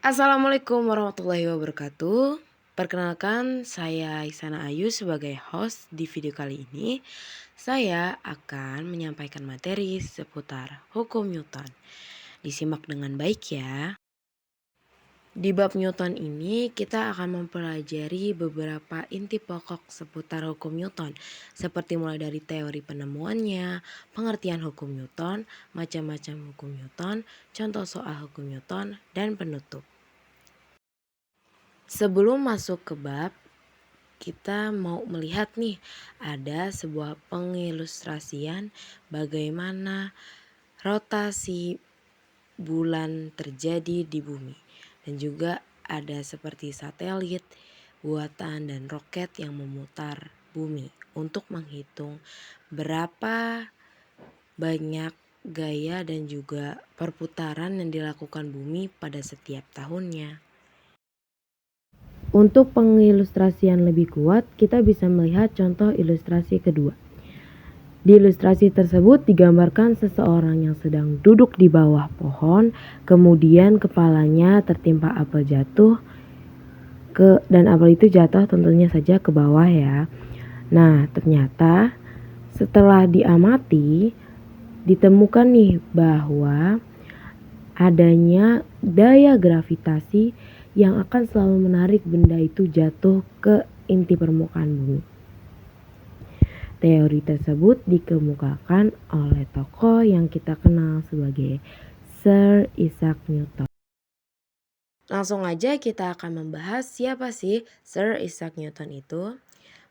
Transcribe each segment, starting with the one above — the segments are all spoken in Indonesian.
Assalamualaikum warahmatullahi wabarakatuh. Perkenalkan, saya Ihsana Ayu sebagai host di video kali ini. Saya akan menyampaikan materi seputar hukum Newton. Disimak dengan baik ya. Di bab Newton ini kita akan mempelajari beberapa inti pokok seputar hukum Newton, seperti mulai dari teori penemuannya, pengertian hukum Newton, macam-macam hukum Newton, contoh soal hukum Newton, dan penutup. Sebelum masuk ke bab, kita mau melihat nih, ada sebuah pengilustrasian bagaimana rotasi bulan terjadi di bumi. Dan juga ada seperti satelit, buatan dan roket yang memutar bumi untuk menghitung berapa banyak gaya dan juga perputaran yang dilakukan bumi pada setiap tahunnya. Untuk pengilustrasian lebih kuat, kita bisa melihat contoh ilustrasi kedua. Di ilustrasi tersebut digambarkan seseorang yang sedang duduk di bawah pohon, kemudian kepalanya tertimpa apel jatuh, dan apel itu jatuh tentunya saja ke bawah ya. Nah, ternyata setelah diamati, ditemukan nih bahwa adanya daya gravitasi yang akan selalu menarik benda itu jatuh ke inti permukaan bumi. Teori tersebut dikemukakan oleh tokoh yang kita kenal sebagai Sir Isaac Newton. Langsung aja kita akan membahas siapa sih Sir Isaac Newton itu.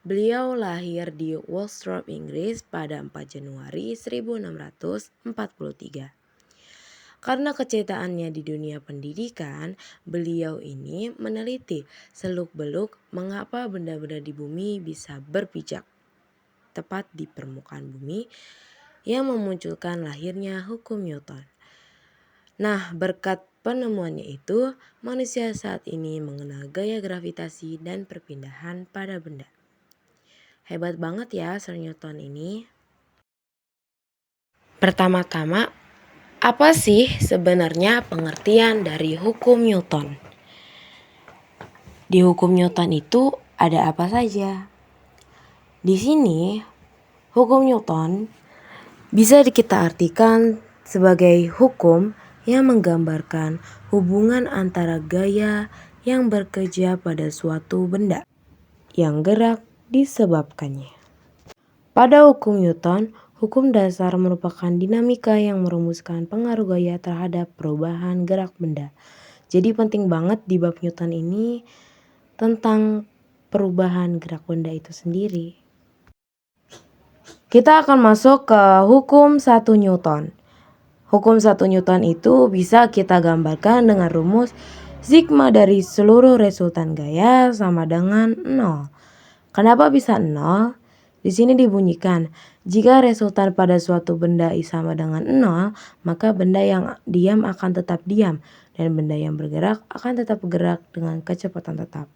Beliau lahir di Woolsthorpe, Inggris pada 4 Januari 1643. Karena kecitaannya di dunia pendidikan, beliau ini meneliti seluk-beluk mengapa benda-benda di bumi bisa berpijak tepat di permukaan bumi yang memunculkan lahirnya hukum Newton. Nah, berkat penemuannya itu, manusia saat ini mengenal gaya gravitasi dan perpindahan pada benda. Hebat banget ya Sir Newton ini. Pertama-tama, apa sih sebenarnya pengertian dari hukum Newton? Di hukum Newton itu ada apa saja? Di sini, hukum Newton bisa kita artikan sebagai hukum yang menggambarkan hubungan antara gaya yang bekerja pada suatu benda yang gerak disebabkannya. Pada hukum Newton, hukum dasar merupakan dinamika yang merumuskan pengaruh gaya terhadap perubahan gerak benda. Jadi penting banget di bab Newton ini tentang perubahan gerak benda itu sendiri. Kita akan masuk ke hukum 1 Newton. Hukum 1 Newton itu bisa kita gambarkan dengan rumus sigma dari seluruh resultan gaya sama dengan 0. Kenapa bisa 0? Di sini dibunyikan, jika resultan pada suatu benda I sama dengan 0, maka benda yang diam akan tetap diam, dan benda yang bergerak akan tetap bergerak dengan kecepatan tetap.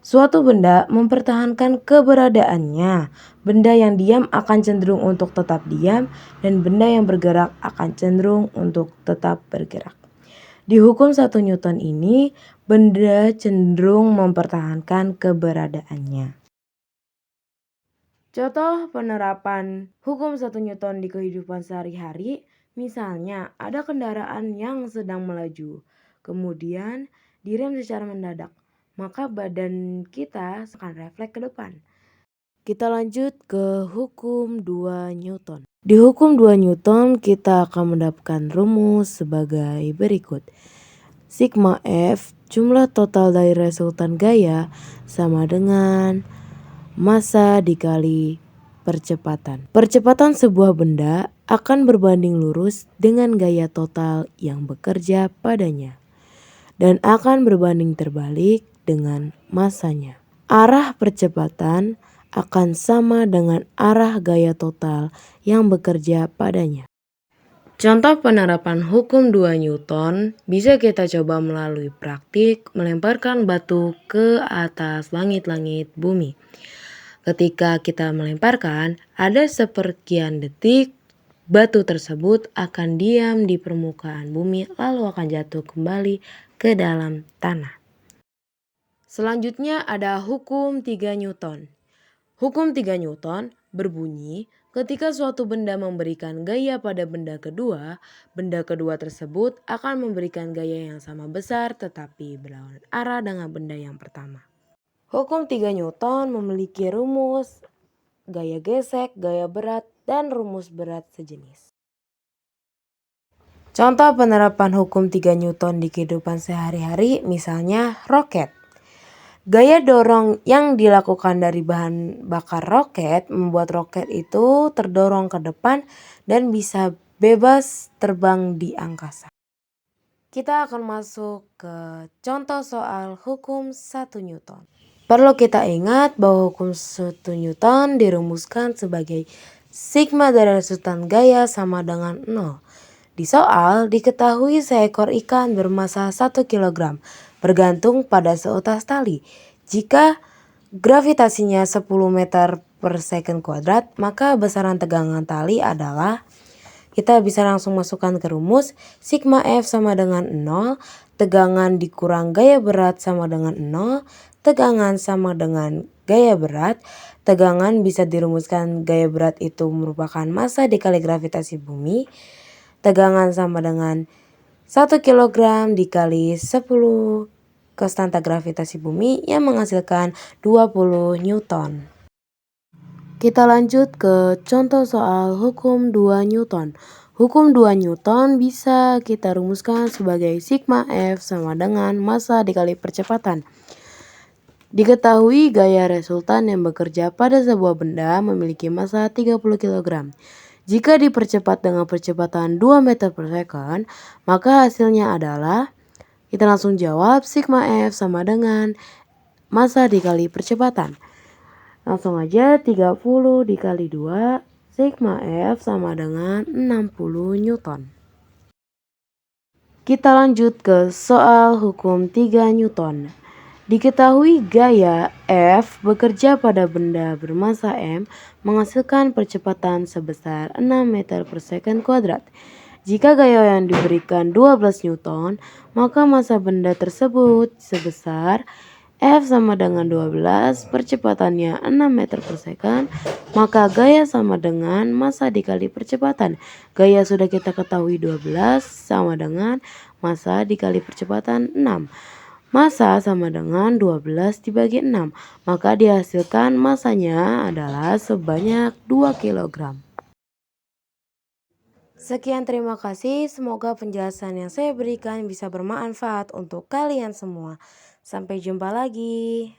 Suatu benda mempertahankan keberadaannya. Benda yang diam akan cenderung untuk tetap diam, dan benda yang bergerak akan cenderung untuk tetap bergerak. Di hukum 1 Newton ini, benda cenderung mempertahankan keberadaannya. Contoh penerapan hukum 1 Newton di kehidupan sehari-hari, misalnya ada kendaraan yang sedang melaju, kemudian direm secara mendadak, maka badan kita akan refleks ke depan. Kita lanjut ke hukum 2 Newton. Di hukum 2 Newton kita akan mendapatkan rumus sebagai berikut. Sigma F, jumlah total dari resultan gaya, sama dengan massa dikali percepatan. Percepatan sebuah benda akan berbanding lurus dengan gaya total yang bekerja padanya, dan akan berbanding terbalik dengan massanya. Arah percepatan akan sama dengan arah gaya total yang bekerja padanya. Contoh penerapan hukum 2 Newton bisa kita coba melalui praktik melemparkan batu ke atas langit-langit bumi. Ketika kita melemparkan, ada sepersekian detik batu tersebut akan diam di permukaan bumi lalu akan jatuh kembali ke dalam tanah. Selanjutnya ada hukum 3 Newton. Hukum 3 Newton berbunyi, ketika suatu benda memberikan gaya pada benda kedua tersebut akan memberikan gaya yang sama besar tetapi berlawanan arah dengan benda yang pertama. Hukum 3 Newton memiliki rumus gaya gesek, gaya berat, dan rumus berat sejenis. Contoh penerapan hukum 3 Newton di kehidupan sehari-hari, misalnya roket. Gaya dorong yang dilakukan dari bahan bakar roket membuat roket itu terdorong ke depan dan bisa bebas terbang di angkasa. Kita akan masuk ke contoh soal hukum 1 Newton. Perlu kita ingat bahwa hukum 1 Newton dirumuskan sebagai sigma dari resultan gaya sama dengan 0. Di soal diketahui seekor ikan bermasa 1 kg bergantung pada seutas tali. Jika gravitasinya 10 meter per second kuadrat, maka besaran tegangan tali adalah, kita bisa langsung masukkan ke rumus, sigma F sama dengan 0, tegangan dikurang gaya berat sama dengan 0, tegangan sama dengan gaya berat. Tegangan bisa dirumuskan gaya berat itu merupakan massa dikali gravitasi bumi. Tegangan sama dengan 1 kg dikali 10 konstanta gravitasi bumi yang menghasilkan 20 Newton. Kita lanjut ke contoh soal hukum 2 Newton. Hukum 2 Newton bisa kita rumuskan sebagai sigma F sama dengan massa dikali percepatan. Diketahui gaya resultan yang bekerja pada sebuah benda memiliki massa 30 kg. Jika dipercepat dengan percepatan 2 meter per second, maka hasilnya adalah, kita langsung jawab, sigma F sama dengan massa dikali percepatan. Langsung aja 30 dikali 2, sigma F sama dengan 60 Newton. Kita lanjut ke soal hukum 3 Newton. Diketahui gaya F bekerja pada benda bermassa M menghasilkan percepatan sebesar 6 meter per second kuadrat. Jika gaya yang diberikan 12 Newton, maka massa benda tersebut sebesar F sama dengan 12, percepatannya 6 meter per second, maka gaya sama dengan massa dikali percepatan. Gaya sudah kita ketahui 12 sama dengan massa dikali percepatan 6. Massa sama dengan 12 dibagi 6, maka dihasilkan massanya adalah sebanyak 2 kg. Sekian, terima kasih. Semoga penjelasan yang saya berikan bisa bermanfaat untuk kalian semua. Sampai jumpa lagi.